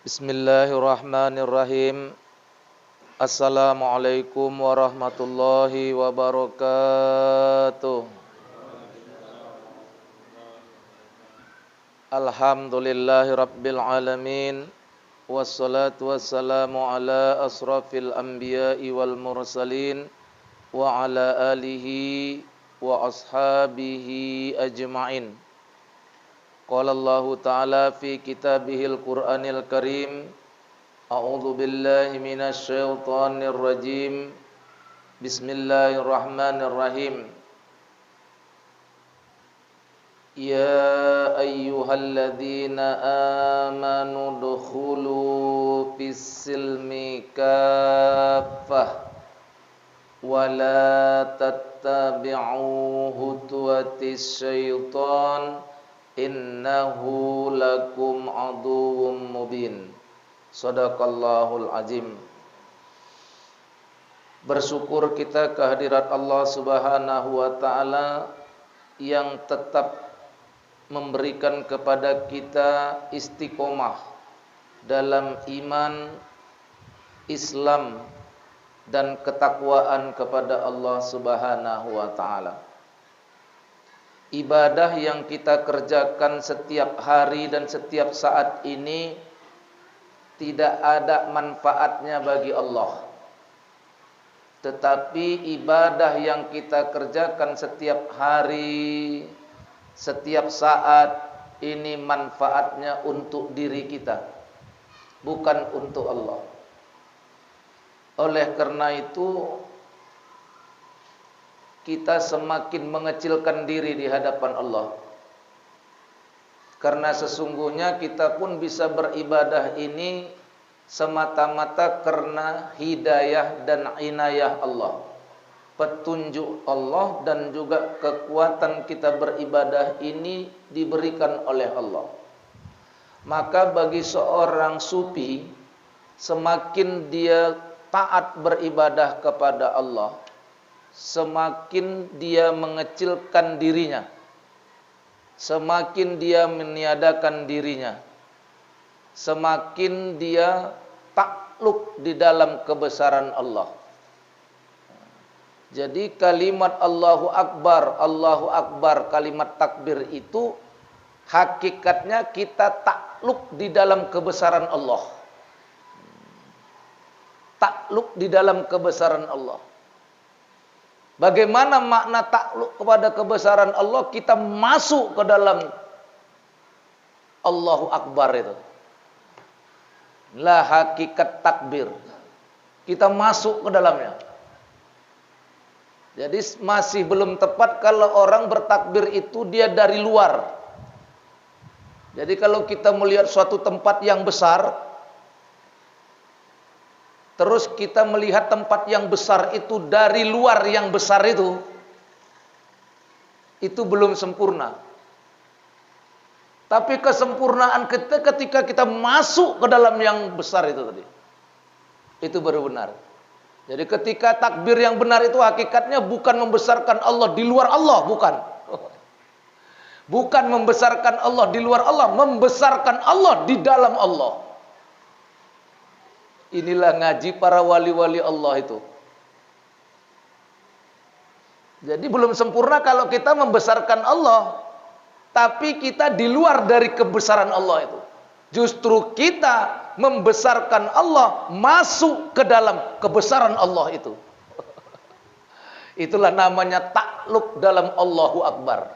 Bismillahirrahmanirrahim. Assalamualaikum warahmatullahi wabarakatuh. Alhamdulillahi rabbil alamin. Wassalatu wassalamu ala asrafil anbiya'i wal mursalin wa ala alihi wa ashabihi ajma'in. Qala Allah Ta'ala fi kitabihil Qur'anil Karim. A'udzu billahi minasy syaithanir rajim. Bismillahirrahmanirrahim. Ya ayyuhalladzina amanu dukhulu fis-silmi kaffah wa la tattabi'u khutuwatis syaitan innahu lakum aduwwum mubin. Shadaqallahul azim. Bersyukur kita kehadirat Allah Subhanahu wa taala yang tetap memberikan kepada kita istiqomah dalam iman, Islam dan ketakwaan kepada Allah Subhanahu wa taala. Ibadah yang kita kerjakan setiap hari dan setiap saat ini tidak ada manfaatnya bagi Allah. Tetapi ibadah yang kita kerjakan setiap hari, setiap saat ini manfaatnya untuk diri kita, bukan untuk Allah. Oleh karena itu kita semakin mengecilkan diri di hadapan Allah. Karena sesungguhnya kita pun bisa beribadah ini semata-mata karena hidayah dan inayah Allah. Petunjuk Allah dan juga kekuatan kita beribadah ini diberikan oleh Allah. Maka bagi seorang sufi, semakin dia taat beribadah kepada Allah, semakin dia mengecilkan dirinya, semakin dia meniadakan dirinya, semakin dia takluk di dalam kebesaran Allah. Jadi kalimat Allahu Akbar, kalimat takbir itu hakikatnya kita takluk di dalam kebesaran Allah. Takluk di dalam kebesaran Allah. Bagaimana makna takluk kepada kebesaran Allah? Kita masuk ke dalam Allahu Akbar itu. Lah hakikat takbir. Kita masuk ke dalamnya. Jadi masih belum tepat kalau orang bertakbir itu dia dari luar. Jadi kalau kita melihat suatu tempat yang besar, terus kita melihat tempat yang besar itu dari luar yang besar itu belum sempurna. Tapi kesempurnaan kita ketika kita masuk ke dalam yang besar itu tadi, itu baru benar. Jadi ketika takbir yang benar itu hakikatnya bukan membesarkan Allah di luar Allah, bukan. Bukan membesarkan Allah di luar Allah, membesarkan Allah di dalam Allah. Inilah ngaji para wali-wali Allah itu. Jadi belum sempurna kalau kita membesarkan Allah, tapi kita di luar dari kebesaran Allah itu. Justru kita membesarkan Allah, masuk ke dalam kebesaran Allah itu. Itulah namanya takluk dalam Allahu Akbar.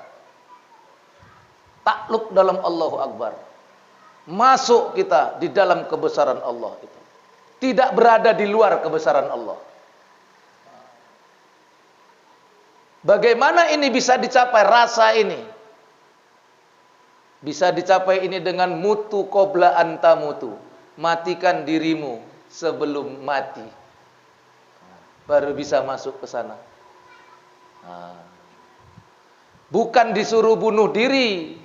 Takluk dalam Allahu Akbar. Masuk kita di dalam kebesaran Allah itu. Tidak berada di luar kebesaran Allah. Bagaimana ini bisa dicapai, rasa ini? Bisa dicapai ini dengan mutu qabla anta mutu. Matikan dirimu sebelum mati. Baru bisa masuk ke sana. Bukan disuruh bunuh diri.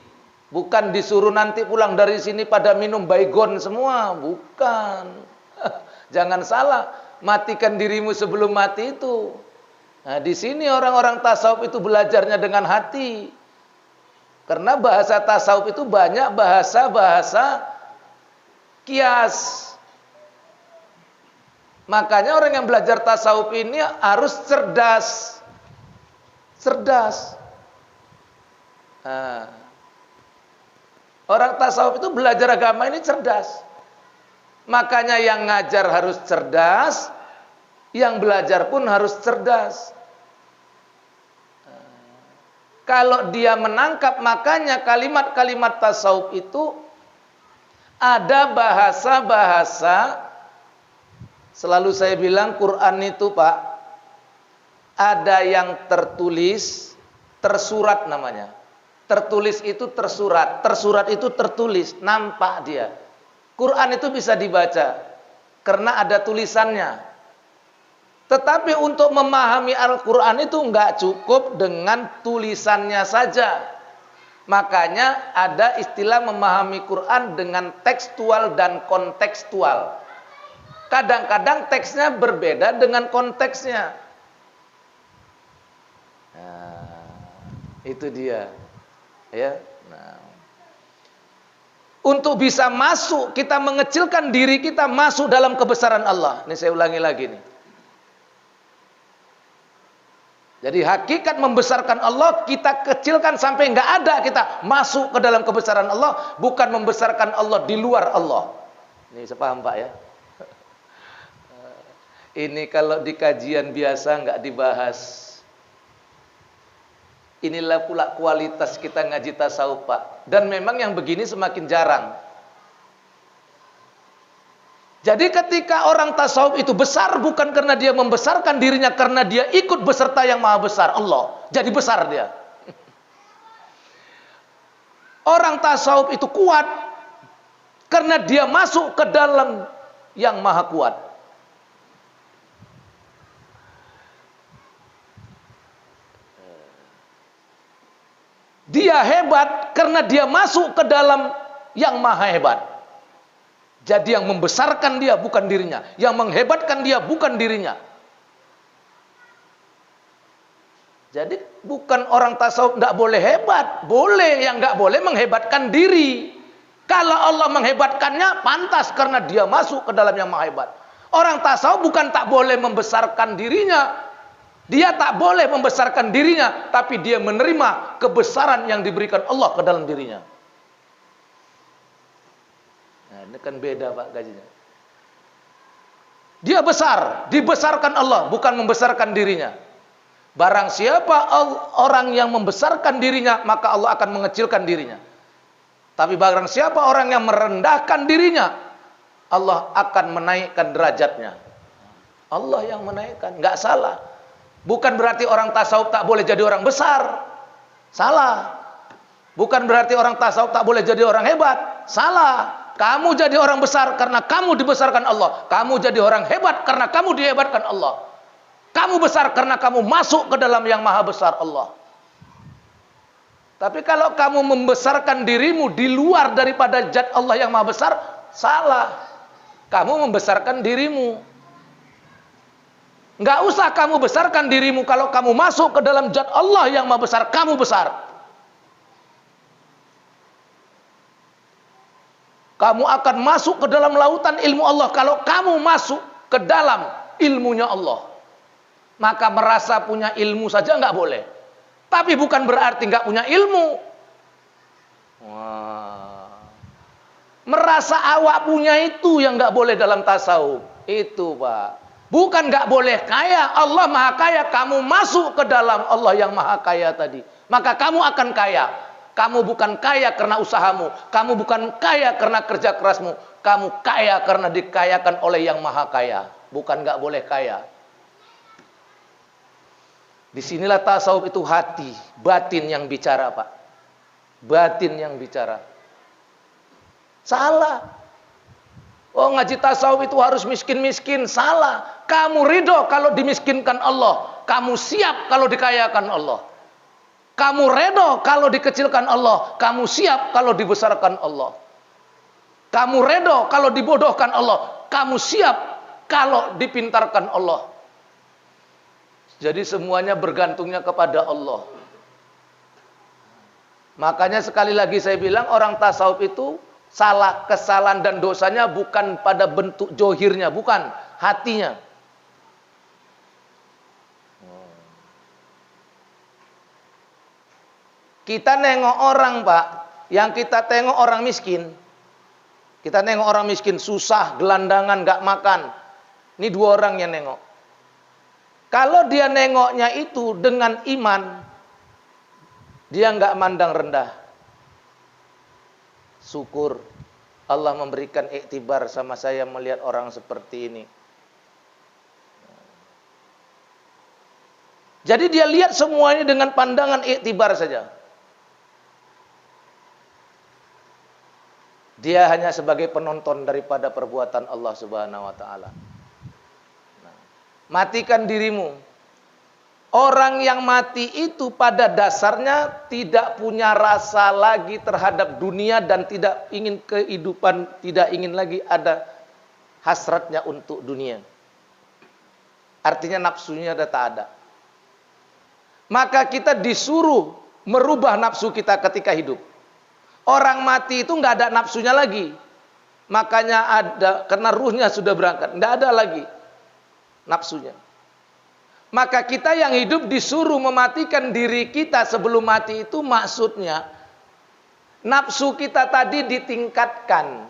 Bukan disuruh nanti pulang dari sini pada minum baygon semua. Bukan. Jangan salah, matikan dirimu sebelum mati itu. Nah, di sini orang-orang tasawuf itu belajarnya dengan hati. Karena bahasa tasawuf itu banyak bahasa-bahasa kias. Makanya orang yang belajar tasawuf ini harus cerdas. Cerdas. Nah, orang tasawuf itu belajar agama ini cerdas. Makanya yang ngajar harus cerdas, yang belajar pun harus cerdas. Kalau dia menangkap, makanya kalimat-kalimat tasawuf itu ada bahasa-bahasa. Selalu saya bilang Quran itu Pak, ada yang tertulis, tersurat namanya. Tertulis itu tersurat, tersurat itu tertulis, nampak dia. Quran itu bisa dibaca karena ada tulisannya. Tetapi untuk memahami Al-Quran itu enggak cukup dengan tulisannya saja. Makanya ada istilah memahami Quran dengan tekstual dan kontekstual. Kadang-kadang teksnya berbeda dengan konteksnya. Nah, itu dia. Ya. Nah. Untuk bisa masuk, kita mengecilkan diri kita masuk dalam kebesaran Allah. Ini saya ulangi lagi nih. Jadi hakikat membesarkan Allah kita kecilkan sampai nggak ada, kita masuk ke dalam kebesaran Allah, bukan membesarkan Allah di luar Allah. Ini sepaham Pak ya? Ini kalau di kajian biasa nggak dibahas. Inilah pula kualitas kita ngaji tasawuf Pak. Dan memang yang begini semakin jarang. Jadi ketika orang tasawuf itu besar bukan karena dia membesarkan dirinya, karena dia ikut beserta yang maha besar, Allah. Jadi besar dia. Orang tasawuf itu kuat karena dia masuk ke dalam yang maha kuat. Dia hebat karena dia masuk ke dalam yang maha hebat. Jadi yang membesarkan dia bukan dirinya, yang menghebatkan dia bukan dirinya. Jadi bukan orang tasawuf tidak boleh hebat, boleh, yang nggak boleh menghebatkan diri. Kalau Allah menghebatkannya pantas karena dia masuk ke dalam yang maha hebat. Orang tasawuf bukan tak boleh membesarkan dirinya, dia tak boleh membesarkan dirinya, tapi dia menerima kebesaran yang diberikan Allah ke dalam dirinya. Nah, ini kan beda Pak gajinya. Dia besar, dibesarkan Allah, bukan membesarkan dirinya. Barang siapa orang yang membesarkan dirinya, maka Allah akan mengecilkan dirinya. Tapi barang siapa orang yang merendahkan dirinya, Allah akan menaikkan derajatnya. Allah yang menaikkan, nggak salah. Bukan berarti orang tasawuf tak boleh jadi orang besar. Salah. Bukan berarti orang tasawuf tak boleh jadi orang hebat. Salah. Kamu jadi orang besar karena kamu dibesarkan Allah. Kamu jadi orang hebat karena kamu dihebatkan Allah. Kamu besar karena kamu masuk ke dalam yang maha besar Allah. Tapi kalau kamu membesarkan dirimu di luar daripada zat Allah yang maha besar, salah. Kamu membesarkan dirimu. Nggak usah kamu besarkan dirimu, kalau kamu masuk ke dalam zat Allah yang maha besar, kamu besar. Kamu akan masuk ke dalam lautan ilmu Allah kalau kamu masuk ke dalam ilmunya Allah. Maka merasa punya ilmu saja nggak boleh. Tapi bukan berarti nggak punya ilmu. Wah. Merasa awak punya itu yang nggak boleh dalam tasawuf. Itu Pak. Bukan nggak boleh kaya, Allah maha kaya, kamu masuk ke dalam Allah yang maha kaya tadi. Maka kamu akan kaya. Kamu bukan kaya karena usahamu. Kamu bukan kaya karena kerja kerasmu. Kamu kaya karena dikayakan oleh yang maha kaya. Bukan nggak boleh kaya. Disinilah tasawuf itu hati, batin yang bicara Pak. Batin yang bicara. Salah. Oh ngaji tasawuf itu harus miskin-miskin. Salah. Kamu ridho kalau dimiskinkan Allah. Kamu siap kalau dikayakan Allah. Kamu ridho kalau dikecilkan Allah. Kamu siap kalau dibesarkan Allah. Kamu ridho kalau dibodohkan Allah. Kamu siap kalau dipintarkan Allah. Jadi semuanya bergantungnya kepada Allah. Makanya sekali lagi saya bilang orang tasawuf itu Salah, kesalahan dan dosanya bukan pada bentuk johirnya, bukan, hatinya. Kita nengok orang, Pak, yang kita tengok orang miskin. Kita nengok orang miskin, susah, gelandangan, gak makan. Ini dua orang yang nengok. Kalau dia nengoknya itu dengan iman, dia gak mandang rendah. Syukur Allah memberikan iktibar sama saya melihat orang seperti ini. Jadi dia lihat semuanya dengan pandangan iktibar saja. Dia hanya sebagai penonton daripada perbuatan Allah Subhanahu wa taala. Nah, matikan dirimu. Orang yang mati itu pada dasarnya tidak punya rasa lagi terhadap dunia dan tidak ingin kehidupan, tidak ingin lagi ada hasratnya untuk dunia. Artinya nafsunya sudah tak ada. Maka kita disuruh merubah nafsu kita ketika hidup. Orang mati itu nggak ada nafsunya lagi. Makanya ada, karena ruhnya sudah berangkat, nggak ada lagi nafsunya. Maka kita yang hidup disuruh mematikan diri kita sebelum mati itu maksudnya nafsu kita tadi ditingkatkan.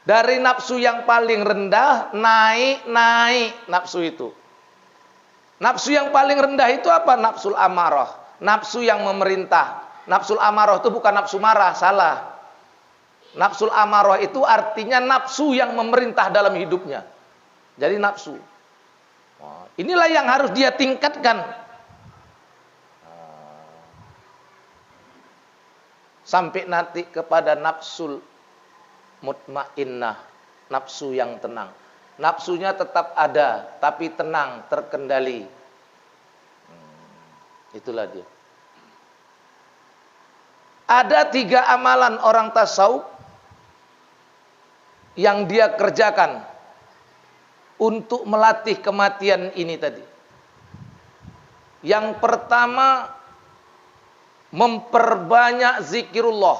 Dari nafsu yang paling rendah naik nafsu itu. Nafsu yang paling rendah itu apa? Nafsul amarah. Nafsu yang memerintah. Nafsul amarah itu bukan nafsu marah, salah. Nafsul amarah itu artinya nafsu yang memerintah dalam hidupnya. Jadi nafsu. Inilah yang harus dia tingkatkan. Sampai nanti kepada nafsul mutmainnah. Nafsu yang tenang. Nafsunya tetap ada, tapi tenang, terkendali. Itulah dia. Ada 3 amalan orang tasawuf yang dia kerjakan untuk melatih kematian ini tadi. Yang pertama, memperbanyak zikirullah.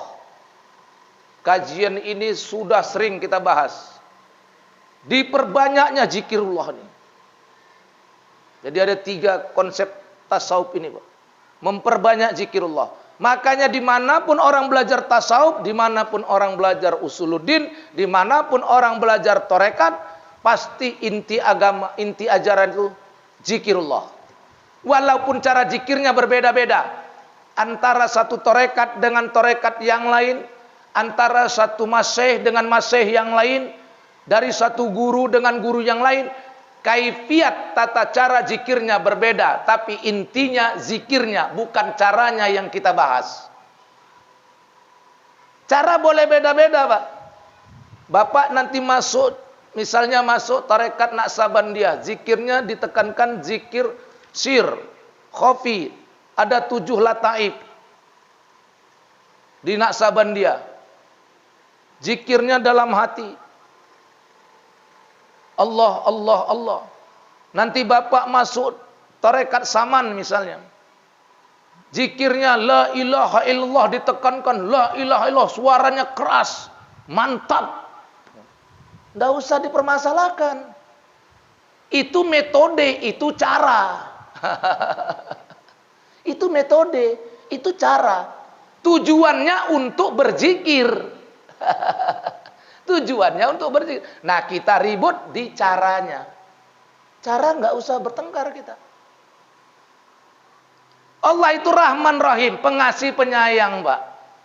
Kajian ini sudah sering kita bahas. Diperbanyaknya zikirullah ini. Jadi ada 3 konsep tasawuf ini, Pak. Memperbanyak zikirullah. Makanya dimanapun orang belajar tasawuf, dimanapun orang belajar usuluddin, dimanapun orang belajar torekat, pasti inti agama, inti ajaran itu zikirullah. Walaupun cara zikirnya berbeda-beda. Antara satu torekat dengan torekat yang lain. Antara satu masyayikh dengan masyayikh yang lain. Dari satu guru dengan guru yang lain. Kaifiat tata cara zikirnya berbeda. Tapi intinya zikirnya, bukan caranya yang kita bahas. Cara boleh beda-beda, Pak. Bapak nanti masuk, misalnya masuk tarekat Naqsabandiyah, zikirnya ditekankan zikir sir, khafi, ada 7 lataif di Naqsabandiyah. Zikirnya dalam hati. Allah, Allah, Allah. Nanti Bapak masuk tarekat Saman misalnya. Zikirnya la ilaha illallah ditekankan, la ilaha illallah, suaranya keras, mantap. Nggak usah dipermasalahkan. Itu metode, itu cara. Itu metode, itu cara. Tujuannya untuk berzikir. Tujuannya untuk berzikir. Nah, kita ribut di caranya. Cara nggak usah bertengkar kita. Allah itu Rahman Rahim, pengasih penyayang, Pak.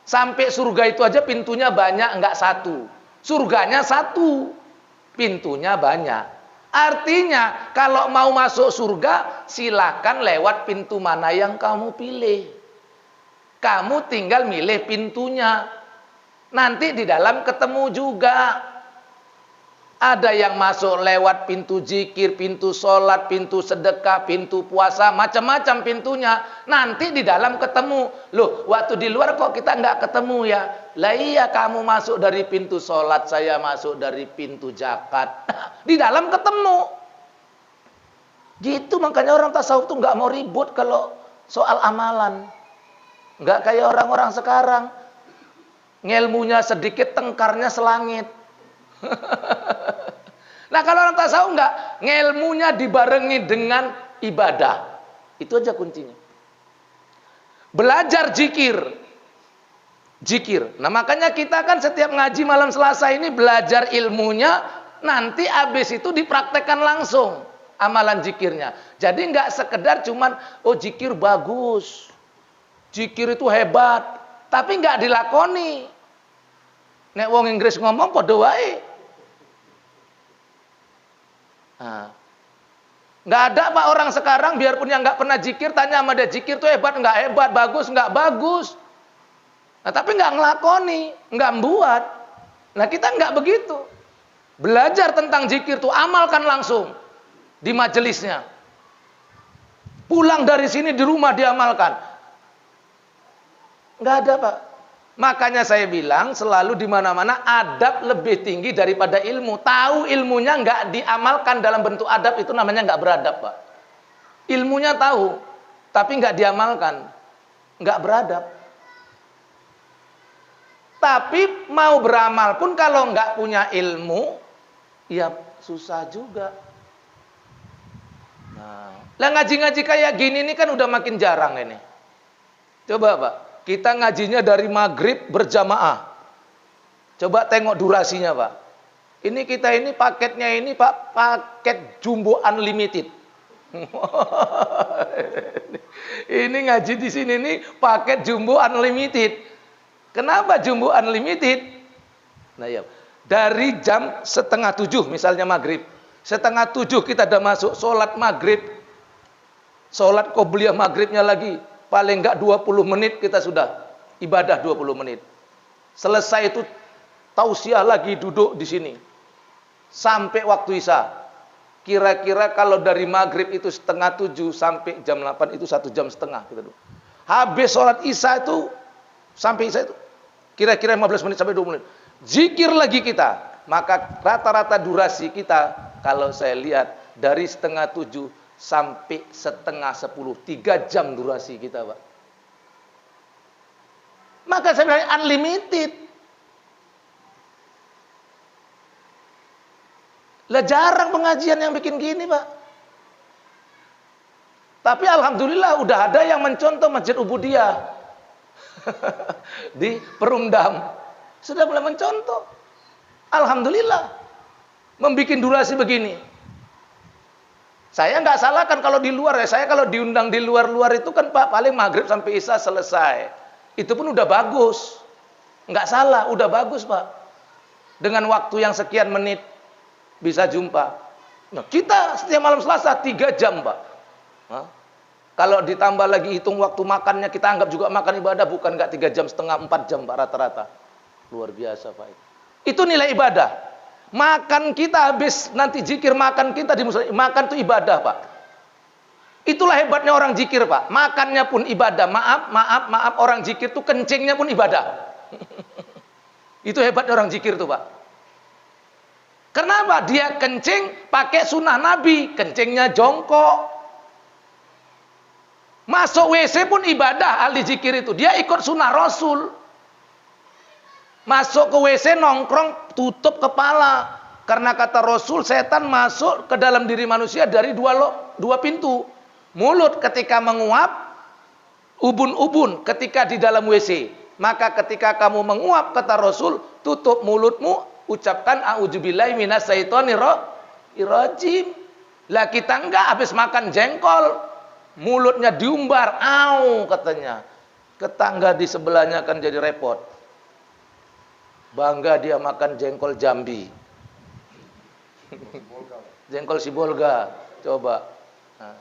Sampai surga itu aja pintunya banyak, nggak satu. Surganya satu, pintunya banyak. Artinya, kalau mau masuk surga, silakan lewat pintu mana yang kamu pilih. Kamu tinggal milih pintunya. Nanti di dalam ketemu juga. Ada yang masuk lewat pintu zikir, pintu sholat, pintu sedekah, pintu puasa, macam-macam pintunya. Nanti di dalam ketemu. Loh, waktu di luar kok kita nggak ketemu ya? Lah iya, kamu masuk dari pintu sholat, saya masuk dari pintu zakat. Di dalam ketemu. Gitu, makanya orang tasawuf tuh nggak mau ribut kalau soal amalan. Nggak kayak orang-orang sekarang. ngelmunya sedikit, tengkarnya selangit. Nah kalau orang tasawuf enggak, ngelmunya dibarengi dengan ibadah. Itu aja kuncinya. Belajar zikir. Zikir. Nah makanya kita kan setiap ngaji malam Selasa ini belajar ilmunya, nanti habis itu dipraktekkan langsung amalan zikirnya. Jadi enggak sekedar cuman, oh zikir bagus, zikir itu hebat, tapi enggak dilakoni. Nek wong Inggris ngomong padha wae. Nah, nggak ada Pak orang sekarang biarpun yang nggak pernah zikir tanya sama dia, zikir tuh hebat nggak hebat, bagus nggak bagus. Nah, tapi nggak ngelakoni, nggak membuat. Nah kita nggak begitu. Belajar tentang zikir tuh amalkan langsung di majelisnya. Pulang dari sini di rumah diamalkan. Nggak ada Pak. Makanya saya bilang selalu di mana-mana adab lebih tinggi daripada ilmu. Tahu ilmunya nggak diamalkan dalam bentuk adab itu namanya nggak beradab Pak. Ilmunya tahu, tapi nggak diamalkan, nggak beradab. Tapi mau beramal pun kalau nggak punya ilmu, ya susah juga. Nah, lah ngaji-ngaji kayak gini ini kan udah makin jarang ini. Coba Pak. Kita ngajinya dari maghrib berjamaah. Coba tengok durasinya Pak. Ini kita ini paketnya ini Pak, paket jumbo unlimited. Ini ngaji di sini nih paket jumbo unlimited. Kenapa jumbo unlimited? Nah ya, dari jam 6:30 misalnya maghrib. 6:30 kita udah masuk sholat maghrib. Sholat qobliyah maghribnya lagi. Paling enggak 20 menit kita sudah ibadah 20 menit. Selesai itu tausiah lagi duduk di sini. Sampai waktu isya. Kira-kira kalau dari maghrib itu 6:30 sampai jam 8 itu 1 jam setengah kita duduk. Habis sholat isya itu sampai isya itu kira-kira 15 menit sampai 20 menit. Zikir lagi kita. Maka rata-rata durasi kita kalau saya lihat dari 6:30 sampai 9:30, 3 jam durasi kita Pak. Maka saya bilang unlimited. Lah jarang pengajian yang bikin gini Pak. Tapi alhamdulillah udah ada yang mencontoh Masjid Ubudiyah di Perumdam. Sudah mulai mencontoh. Alhamdulillah. Membikin durasi begini. Saya nggak salahkan kalau di luar ya. Saya kalau diundang di luar-luar itu kan Pak paling maghrib sampai isya selesai. Itu pun udah bagus. Nggak salah, udah bagus Pak. Dengan waktu yang sekian menit bisa jumpa. Nah, kita setiap malam Selasa 3 jam Pak. Hah? Kalau ditambah lagi hitung waktu makannya kita anggap juga makan ibadah, bukan nggak 3 jam setengah 4 jam Pak rata-rata. Luar biasa Pak. Itu nilai ibadah. Makan kita habis nanti zikir, makan kita di musola, makan itu ibadah Pak. Itulah hebatnya orang zikir Pak. Makannya pun ibadah. Maaf orang zikir tuh kencingnya pun ibadah. Itu hebatnya orang zikir tuh Pak. Kenapa? Dia kencing pakai sunnah Nabi, kencingnya jongkok. Masuk WC pun ibadah ahli zikir itu. Dia ikut sunnah Rasul. Masuk ke WC nongkrong tutup kepala. Karena kata Rasul setan masuk ke dalam diri manusia dari dua pintu. Mulut ketika menguap, ubun-ubun ketika di dalam WC. Maka ketika kamu menguap kata Rasul, tutup mulutmu, ucapkan a'udzubillahi minasyaitonir rajim. Lah kita enggak, habis makan jengkol, mulutnya diumbar, au katanya. Tetangga di sebelahnya akan jadi repot. Bangga dia makan jengkol Jambi. Jengkol Sibolga. Coba. Nah,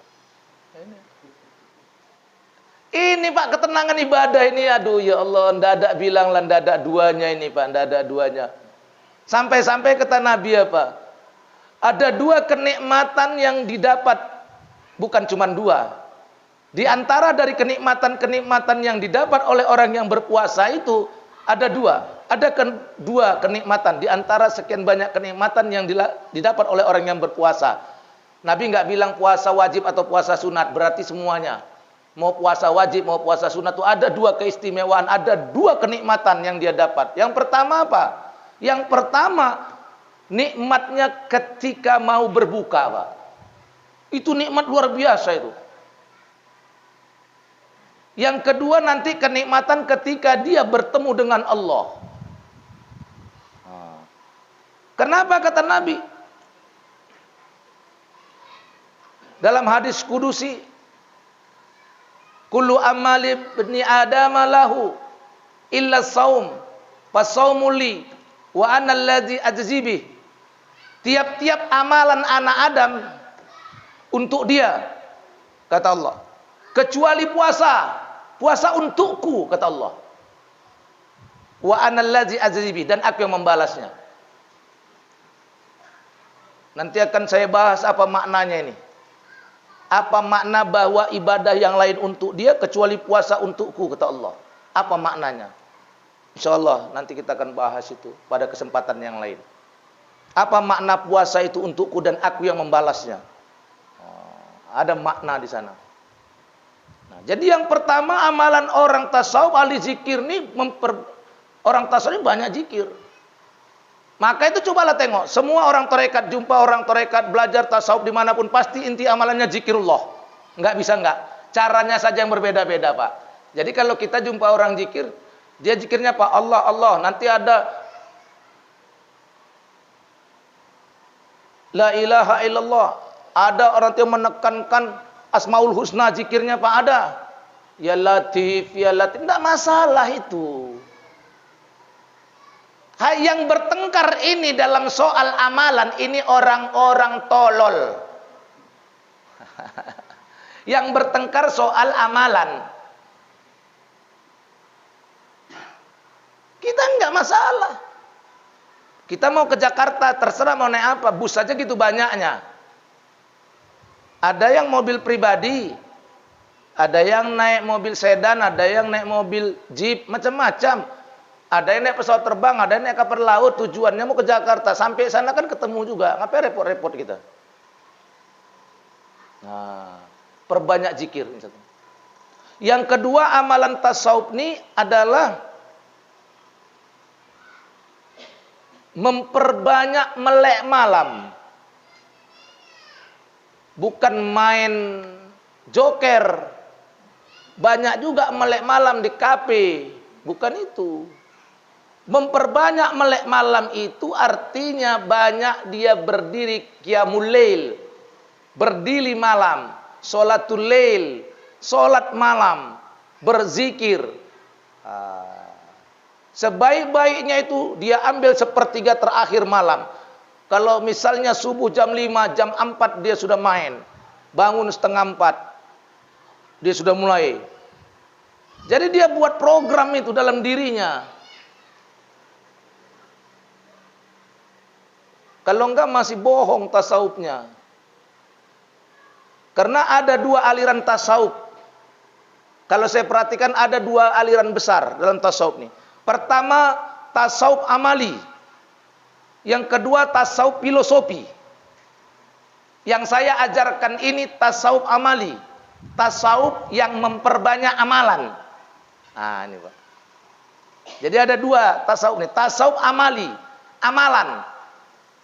ini Pak ketenangan ibadah ini. Aduh ya Allah. Ndadak bilang lah ndadak duanya ini Pak. Ndadak duanya. Sampai-sampai kata Nabi apa? Ada 2 kenikmatan yang didapat. Bukan cuma 2. Di antara dari kenikmatan-kenikmatan yang didapat oleh orang yang berpuasa itu. Ada 2. Ada 2 kenikmatan di antara sekian banyak kenikmatan yang didapat oleh orang yang berpuasa. Nabi nggak bilang puasa wajib atau puasa sunat, berarti semuanya. mau puasa wajib, mau puasa sunat, itu ada dua keistimewaan, ada dua kenikmatan yang dia dapat. Yang pertama apa? Yang pertama, nikmatnya ketika mau berbuka, Pak. Itu nikmat luar biasa itu. Yang kedua nanti kenikmatan ketika dia bertemu dengan Allah. Kenapa kata Nabi? Dalam hadis kudusi, kullu amali ibni adama lahu illa saum, fasaumu li wa ana alladzi ajzi bih. Tiap-tiap amalan anak Adam untuk dia, kata Allah, kecuali puasa. Puasa untukku, kata Allah. Wa ana alladzi ajzi bih, dan aku yang membalasnya. Nanti akan saya bahas apa maknanya ini. Apa makna bahwa ibadah yang lain untuk dia kecuali puasa untukku, kata Allah. Apa maknanya? Insyaallah nanti kita akan bahas itu pada kesempatan yang lain. Apa makna puasa itu untukku dan aku yang membalasnya? Ada makna di sana. Nah, jadi yang pertama amalan orang tasawuf ahli zikir ini orang tasawuf ini banyak zikir. Maka itu cobalah tengok, semua orang tarekat, jumpa orang tarekat, belajar tasawuf dimanapun, pasti inti amalannya zikirullah. Enggak bisa enggak. Caranya saja yang berbeda-beda, Pak. Jadi kalau kita jumpa orang zikir, dia zikirnya Pak Allah, Allah. Nanti ada la ilaha illallah. Ada orang yang menekankan Asmaul Husna, zikirnya Pak ada. Ya Latif, ya Latif. Enggak masalah itu. Yang bertengkar ini dalam soal amalan ini orang-orang tolol. Yang bertengkar soal amalan. Kita enggak masalah. Kita mau ke Jakarta, terserah mau naik apa, bus saja gitu banyaknya. Ada yang mobil pribadi, ada yang naik mobil sedan, ada yang naik mobil jeep, macam-macam. Ada yang naik pesawat terbang, ada yang naik kapal laut, tujuannya mau ke Jakarta. Sampai sana kan ketemu juga. Ngapain repot-repot kita? Nah, perbanyak zikir. Yang kedua, amalan tasawuf ini adalah memperbanyak melek malam. Bukan main joker. Banyak juga melek malam di kafe. Bukan itu. Memperbanyak melek malam itu artinya banyak dia berdiri qiyamul lail, berdiri malam, sholatul lail, sholat malam, berzikir. Sebaik-baiknya itu dia ambil sepertiga terakhir malam. Kalau misalnya subuh jam 5, jam 4 dia sudah main, bangun setengah 4 dia sudah mulai. Jadi dia buat program itu dalam dirinya. Kalau enggak masih bohong tasawufnya. Karena ada dua aliran tasawuf. Kalau saya perhatikan ada dua aliran besar dalam tasawuf ini. Pertama tasawuf amali. Yang kedua tasawuf filosofi. Yang saya ajarkan ini tasawuf amali. Tasawuf yang memperbanyak amalan. Nah ini Pak. Jadi ada dua tasawuf ini. Tasawuf amali. Amalan.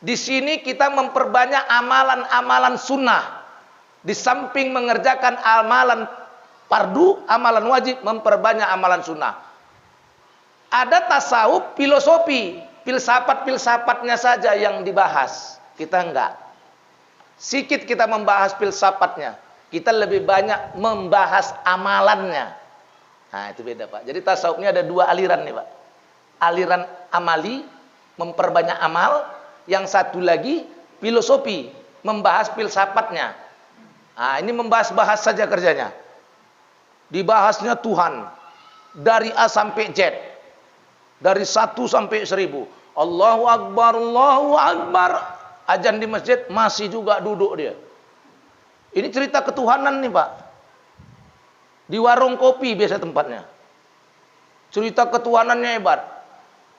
Di sini kita memperbanyak amalan-amalan sunnah. Di samping mengerjakan amalan fardu, amalan wajib, memperbanyak amalan sunnah. Ada tasawuf filosofi, filsafat-filsafatnya saja yang dibahas. Kita enggak. Sikit kita membahas filsafatnya. Kita lebih banyak membahas amalannya. Nah itu beda Pak. Jadi tasawuf ini ada dua aliran nih Pak. Aliran amali, memperbanyak amal. Yang satu lagi filosofi, membahas filsafatnya. Nah, ini membahas-bahas saja kerjanya. Dibahasnya Tuhan dari A sampai Z, dari 1 sampai 1000. Allahu Akbar, Allahu Akbar. Azan di masjid masih juga duduk dia. Ini cerita ketuhanan nih Pak. Di warung kopi biasa tempatnya. Cerita ketuhanannya hebat.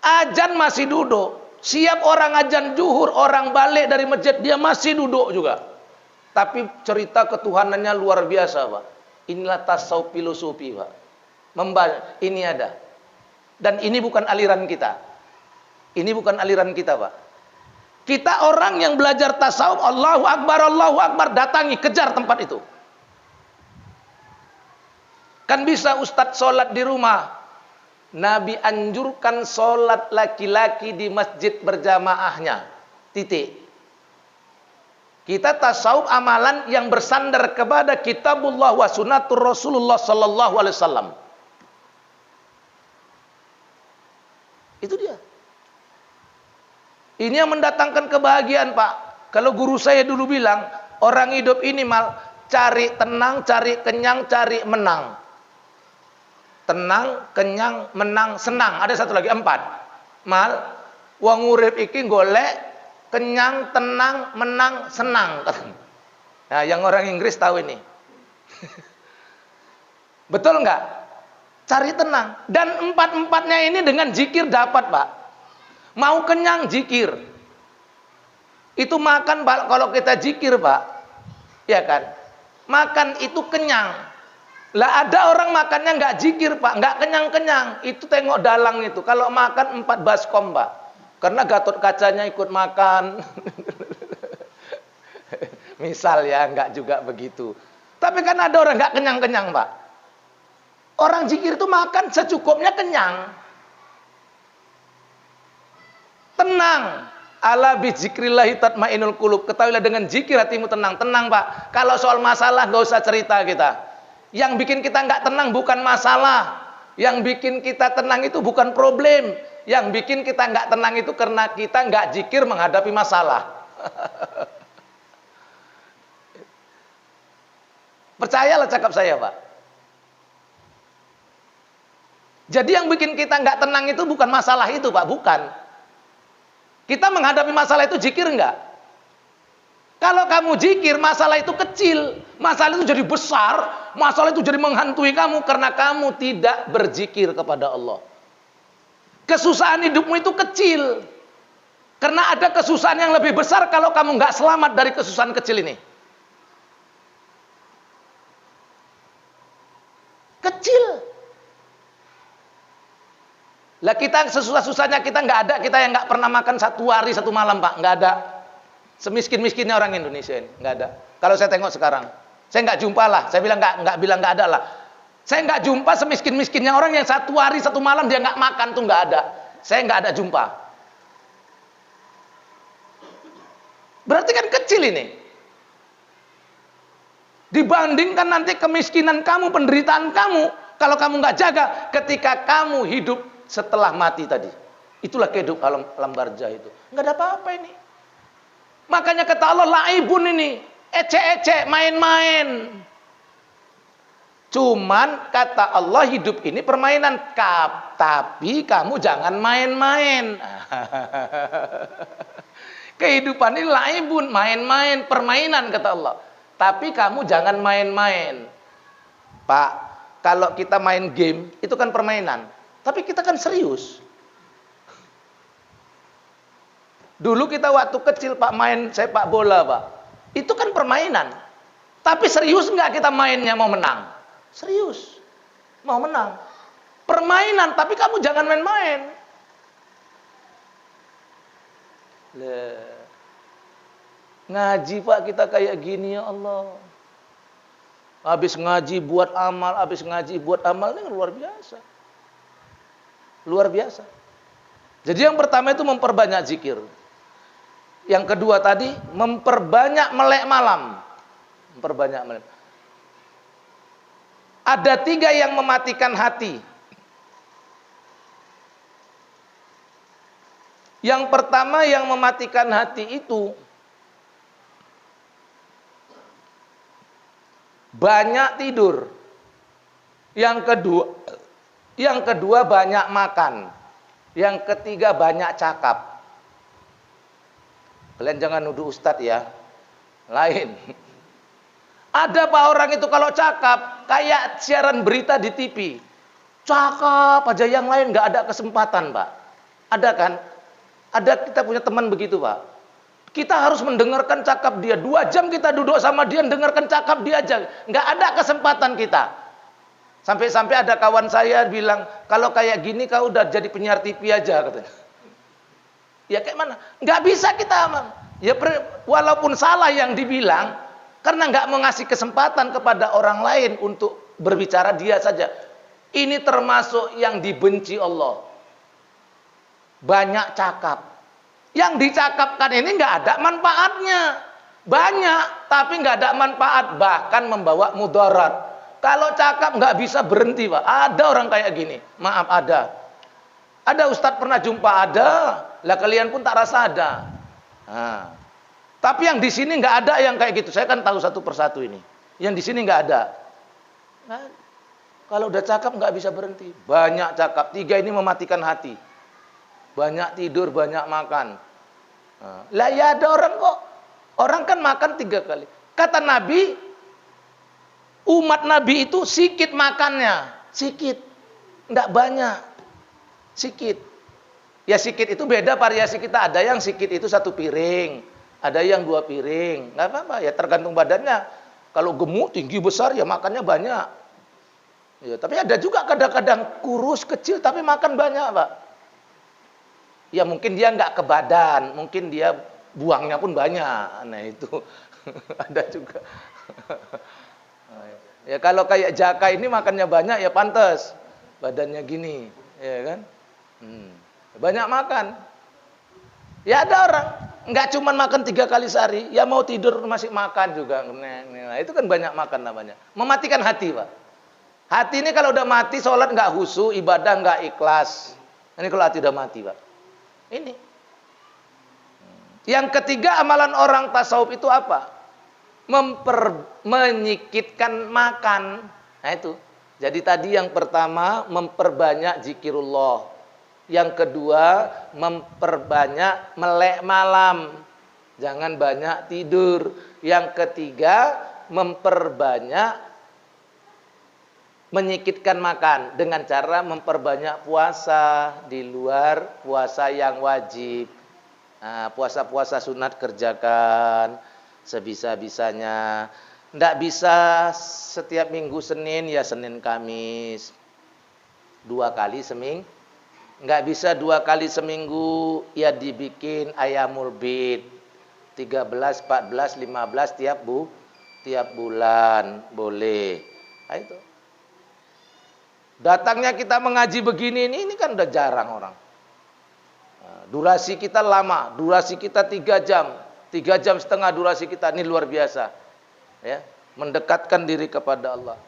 Azan masih duduk. Siap orang azan zuhur, orang balik dari masjid, dia masih duduk juga. Tapi cerita ketuhanannya luar biasa, Pak. Inilah tasawuf filosofi, Pak. Ini ada. Dan ini bukan aliran kita. Ini bukan aliran kita, Pak. Kita orang yang belajar tasawuf, Allahu Akbar, datangi, kejar tempat itu. Kan bisa Ustadz sholat di rumah. Nabi anjurkan sholat laki-laki di masjid berjamaahnya. Titik. Kita tasawuf amalan yang bersandar kepada kitabullah wa sunnatur Rasulullah sallallahu alaihi wasallam. Itu dia. Ini yang mendatangkan kebahagiaan, Pak. Kalau guru saya dulu bilang, orang hidup ini mal cari tenang, cari kenyang, cari menang. Tenang, kenyang, menang, senang. Ada satu lagi, 4. Mal, wong urip iki golek, kenyang, tenang, menang, senang. Nah, yang orang Inggris tahu ini. Betul nggak? Cari tenang. Dan 4-4-nya ini dengan zikir dapat, Pak. Mau kenyang, zikir. Itu makan, Pak, kalau kita zikir, Pak. Ya kan? Makan itu kenyang. Lah ada orang makannya nggak zikir, Pak, nggak kenyang-kenyang. Itu tengok dalang itu. Kalau makan 4 baskom, Pak. Karena Gatot Kacanya ikut makan. Misal ya, nggak juga begitu. Tapi kan ada orang nggak kenyang-kenyang, Pak. Orang zikir itu makan secukupnya kenyang. Tenang. Ala bi zikrillahi tatmainnul qulub. Ketahuilah dengan zikir hatimu tenang. Tenang, Pak. Kalau soal masalah nggak usah cerita kita. Yang bikin kita nggak tenang bukan masalah. Yang bikin kita tenang itu bukan problem. Yang bikin kita nggak tenang itu karena kita nggak zikir menghadapi masalah. Percayalah cakap saya, Pak. Jadi yang bikin kita nggak tenang itu bukan masalah itu, Pak. Bukan. Kita menghadapi masalah itu zikir nggak? Kalau kamu zikir, masalah itu kecil. Masalah itu jadi besar. Masalah itu jadi menghantui kamu karena kamu tidak berzikir kepada Allah. Kesusahan hidupmu itu kecil. Karena ada kesusahan yang lebih besar kalau kamu nggak selamat dari kesusahan kecil ini. Kecil. Lah kita sesusah-susahnya kita nggak ada. Kita yang nggak pernah makan 1 hari 1 malam, Pak. Nggak ada. Semiskin-miskinnya orang Indonesia ini, nggak ada. Kalau saya tengok sekarang, saya nggak jumpa lah. Saya bilang nggak bilang nggak ada lah. Saya nggak jumpa semiskin-miskinnya orang yang 1 hari 1 malam dia nggak makan tuh nggak ada. Saya nggak ada jumpa. Berarti kan kecil ini. Dibandingkan nanti kemiskinan kamu, penderitaan kamu, kalau kamu nggak jaga, ketika kamu hidup setelah mati tadi, itulah kehidupan alam barzah itu. Nggak ada apa-apa ini. Makanya kata Allah, laibun ini, ecek-ecek, main-main. Cuman kata Allah, hidup ini permainan. Tapi kamu jangan main-main. Kehidupan ini laibun, main-main, permainan kata Allah. Tapi kamu jangan main-main. Pak, kalau kita main game, itu kan permainan. Tapi kita kan serius. Dulu kita waktu kecil, Pak, main sepak bola, Pak. Itu kan permainan. Tapi serius nggak kita mainnya mau menang? Serius. Mau menang. Permainan, tapi kamu jangan main-main. Ngaji, Pak, kita kayak gini, ya Allah. Habis ngaji buat amal, habis ngaji buat amal, ini luar biasa. Luar biasa. Jadi yang pertama itu memperbanyak zikir. Yang kedua tadi, memperbanyak melek malam. Memperbanyak melek. Ada 3 yang mematikan hati. Yang pertama yang mematikan hati itu, banyak tidur. Yang kedua banyak makan. Yang ketiga banyak cakap. Kalian jangan nuduh Ustadz ya. Lain. Ada Pak orang itu kalau cakap kayak siaran berita di TV. Cakap aja, yang lain nggak ada kesempatan, Pak. Ada kan? Ada, kita punya teman begitu, Pak. Kita harus mendengarkan cakap dia. 2 jam kita duduk sama dia, dengarkan cakap dia aja. Nggak ada kesempatan kita. Sampai-sampai ada kawan saya bilang, kalau kayak gini kau udah jadi penyiar TV aja, katanya. Ya kayak mana? Nggak bisa kita. Ya walaupun salah yang dibilang, karena nggak mengasih kesempatan kepada orang lain untuk berbicara dia saja. Ini termasuk yang dibenci Allah. Banyak cakap. Yang dicakapkan ini nggak ada manfaatnya. Banyak, tapi nggak ada manfaat. Bahkan membawa mudarat. Kalau cakap nggak bisa berhenti, Pak. Ada orang kayak gini. Maaf, ada. Ada ustadz pernah jumpa, ada. Lah kalian pun tak rasa ada. Nah. Tapi yang di sini nggak ada yang kayak gitu. Saya kan tahu satu persatu ini. Yang di sini nggak ada. Nah, kalau udah cakap nggak bisa berhenti. Banyak cakap. 3 ini mematikan hati. Banyak tidur, banyak makan. Lah ya ada orang kok. Orang kan makan 3 kali. Kata Nabi, umat Nabi itu sikit makannya. Sikit. Enggak banyak. Sikit. Ya sikit itu beda variasi kita. Ada yang sikit itu 1 piring. Ada yang 2 piring. Enggak apa-apa. Ya tergantung badannya. Kalau gemuk, tinggi, besar, ya makannya banyak. Ya, tapi ada juga kadang-kadang kurus, kecil, tapi makan banyak, Pak. Ya mungkin dia nggak ke badan, mungkin dia buangnya pun banyak. Nah itu ada juga. Ya kalau kayak Jaka ini makannya banyak ya pantas badannya gini, ya kan? Banyak makan. Ya ada orang nggak cuma makan 3 kali sehari, ya mau tidur masih makan juga. Nah itu kan banyak makan namanya. Mematikan hati, Pak. Hati ini kalau udah mati, sholat nggak khusyuk, ibadah nggak ikhlas. Ini kalau hati udah mati, Pak. Ini. Yang ketiga amalan orang tasawuf itu apa? Menyikitkan makan. Nah itu. Jadi tadi yang pertama memperbanyak zikirullah. Yang kedua memperbanyak melek malam. Jangan banyak tidur. Yang ketiga memperbanyak menyikitkan makan dengan cara memperbanyak puasa di luar puasa yang wajib. Nah, puasa-puasa sunat kerjakan sebisa-bisanya. Nggak bisa setiap minggu Senin, ya Senin Kamis. 2 kali seminggu. Nggak bisa 2 kali seminggu, ya dibikin ayamul bid. 13, 14, 15 tiap bulan. Boleh. Nah, itu. Datangnya kita mengaji begini ini kan udah jarang orang. Durasi kita lama, durasi kita 3 jam. 3 jam setengah durasi kita, ini luar biasa. Ya, mendekatkan diri kepada Allah.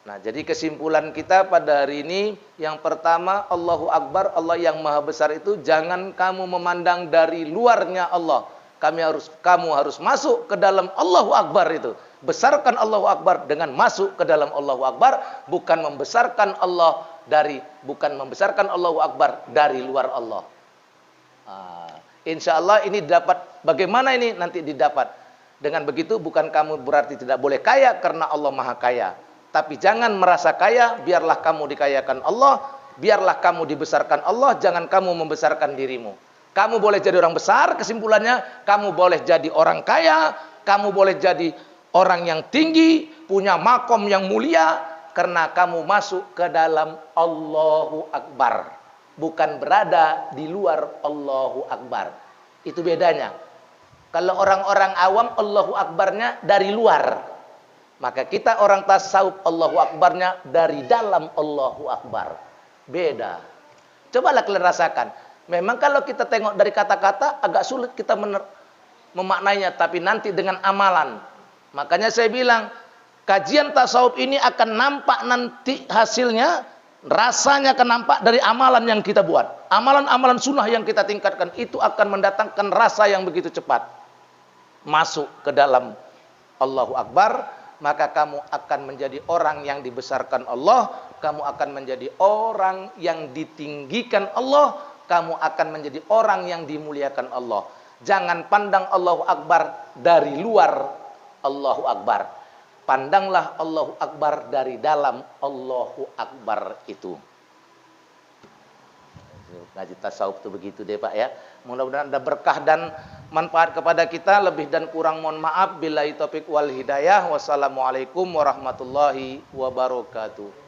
Nah, jadi kesimpulan kita pada hari ini, yang pertama, Allahu Akbar, Allah yang Maha Besar itu jangan kamu memandang dari luarnya Allah. Kamu harus masuk ke dalam Allahu Akbar itu. Besarkan Allahu Akbar dengan masuk ke dalam Allahu Akbar, bukan membesarkan Allahu Akbar dari luar Allah. Insya Allah ini dapat. Bagaimana ini nanti didapat? Dengan begitu bukan kamu berarti tidak boleh kaya karena Allah Maha Kaya. Tapi jangan merasa kaya, biarlah kamu dikayakan Allah, biarlah kamu dibesarkan Allah, jangan kamu membesarkan dirimu. Kamu boleh jadi orang besar, kesimpulannya, kamu boleh jadi orang kaya, kamu boleh jadi orang yang tinggi, punya makom yang mulia, karena kamu masuk ke dalam Allahu Akbar. Bukan berada di luar Allahu Akbar. Itu bedanya. Kalau orang-orang awam, Allahu Akbarnya dari luar. Maka kita orang tasawuf, Allahu Akbarnya dari dalam Allahu Akbar. Beda. Cobalah kalian rasakan. Memang kalau kita tengok dari kata-kata agak sulit kita memaknainya, tapi nanti dengan amalan. Makanya saya bilang, kajian tasawuf ini akan nampak nanti hasilnya, rasanya akan nampak dari amalan yang kita buat. Amalan-amalan sunnah yang kita tingkatkan itu akan mendatangkan rasa yang begitu cepat. Masuk ke dalam Allahu Akbar, maka kamu akan menjadi orang yang dibesarkan Allah, kamu akan menjadi orang yang ditinggikan Allah, kamu akan menjadi orang yang dimuliakan Allah. Jangan pandang Allahu Akbar dari luar Allahu Akbar. Pandanglah Allahu Akbar dari dalam Allahu Akbar itu. Ngaji tasawuf itu begitu deh Pak ya. Mudah-mudahan ada berkah dan manfaat kepada kita. Lebih dan kurang mohon maaf. Billahi taufiq wal hidayah. Wassalamualaikum warahmatullahi wabarakatuh.